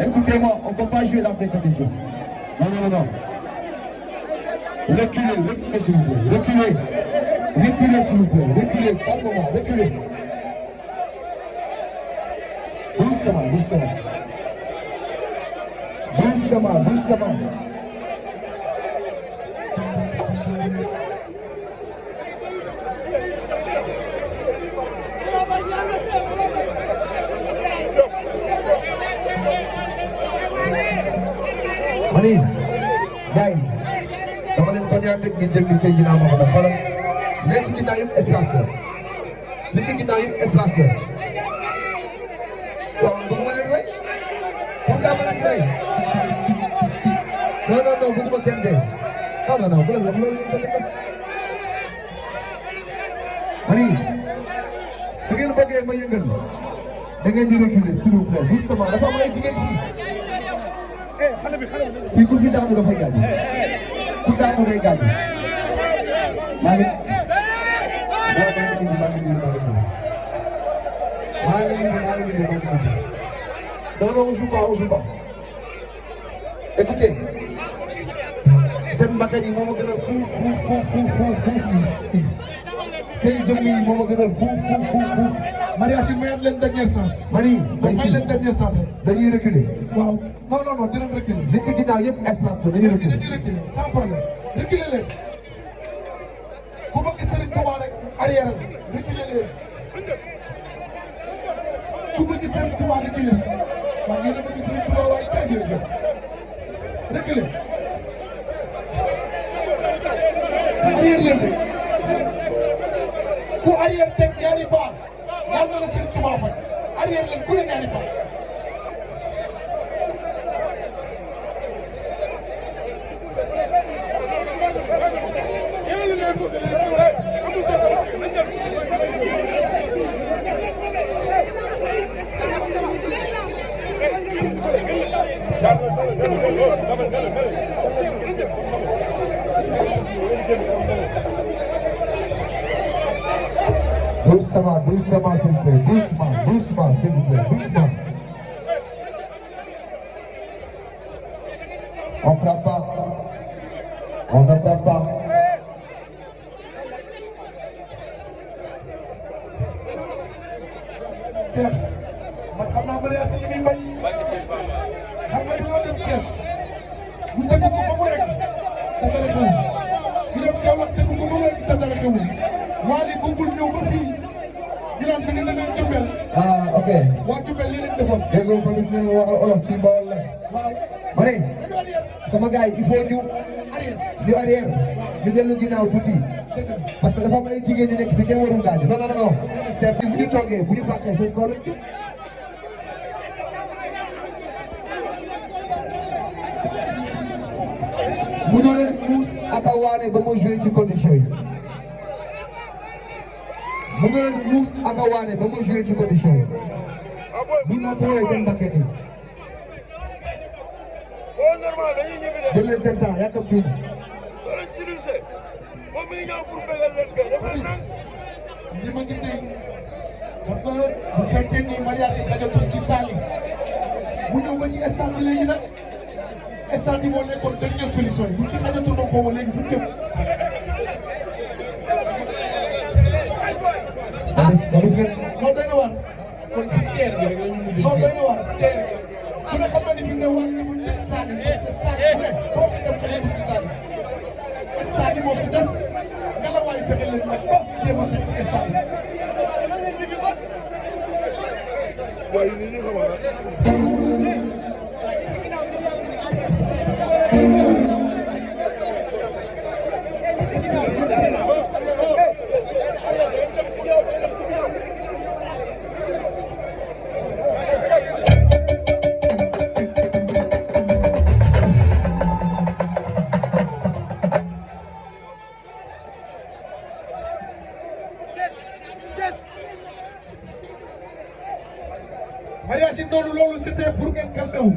Écoutez-moi, on ne peut pas jouer dans ces conditions. Non. Reculez, s'il vous plaît. Reculez, s'il vous plaît. Reculez, calmement, reculez. Doucement. Mani, gars yi dama leen ko ñaan rek ngeen jël li Seydina Mohamed xoolal li ci ginnaaw yëpp espace la waaw bëgguma leen rey pourquoi ma la di rey non bëgguma kenn dee non bu la wax loolu yëpp tamit Mani su ngeen bëggee ma yëngal da ngeen di reculer s'il vous plaît doucement dafa am ay jigéen fii ku fi daanu dafay gaañu ku daanu day gaañu maa ngi non on joue pas écoutez seen mbakkan yi moo ma gënal fuuf seen jëmm yi moo ma gënal fuuf Maria si mayam leen dernière chance. Mani may leen dernière chance rek. dañuy reculer. waaw non dinañ reculer. li ci ginnaaw yëpp espace la dañuy reculer. sans problème reculer leen. ku bëgg Serigne Touba rek arrière reculer leen. ku bëgg Serigne Touba reculer. waaw yéen a bëgg Serigne Touba waaye très bien reculer. arrière leen de. ku arrière teg ñaari pas. yàlla na la Serigne Touba fay arrière leen ku ne ñaari pas. Doucement s'il vous plaît, doucement s'il vous plaît, doucement. On ne frappe pas. On ne frappe pas. Cheikh man xam naa Maria si li muy bañ xam nga dañoo dem Thiès bu tëgg ko ba mu rek te dara xewul ñu dem Kaolack tëgg ko ba mu rek te dara xewul Wally bëggul ñëw ba fii ñu naan bi ni la naan Diourbel. Ah ok. waa Diourbel lii lañ defoon. dégg nga fa gis ne wax olof fii Bawol la. waaw ma ne sama gars yi il faut ñu arrière ñu dellu ginnaaw tuuti parce que dafa am ay jigéen ñi nekk fi kenn warul gaañu non non non c'est bu ñu toogee bu ñu fàqee seen kaw lañ mënoo leen muus ak a waane ba ma joué ci condition yi mënoo leen muus ak a waane ba ma joué ci condition yi bii ma fooyee seen bakket yi jël leen seen temps yàkkam tuuti li ma gis tey xam nga bu fekkee ni mariage xajatul ci saali bu ñëw ba ci stade bi léegi nag stade bi moo nekkoon dernière solution yi bu ci xajatul ba xaw ma léegi fu mu jëm. gis nga loolu doy na waar. kon si terre bi rek la ñu mujj. loolu doy na waar. terre bi ku ne xam na ni fi mu ne war nañu dem Sadio parce que Sadio bu ne foo fi dem xajatul ci Sadio ak Sadio moo fi des ngelawaay fexe leen nag ba jéem a xaj ci stade bi. waaye ni ñu xamal mariage yi noonu loolu c'était pour ngeen calmé wu.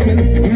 Thank you.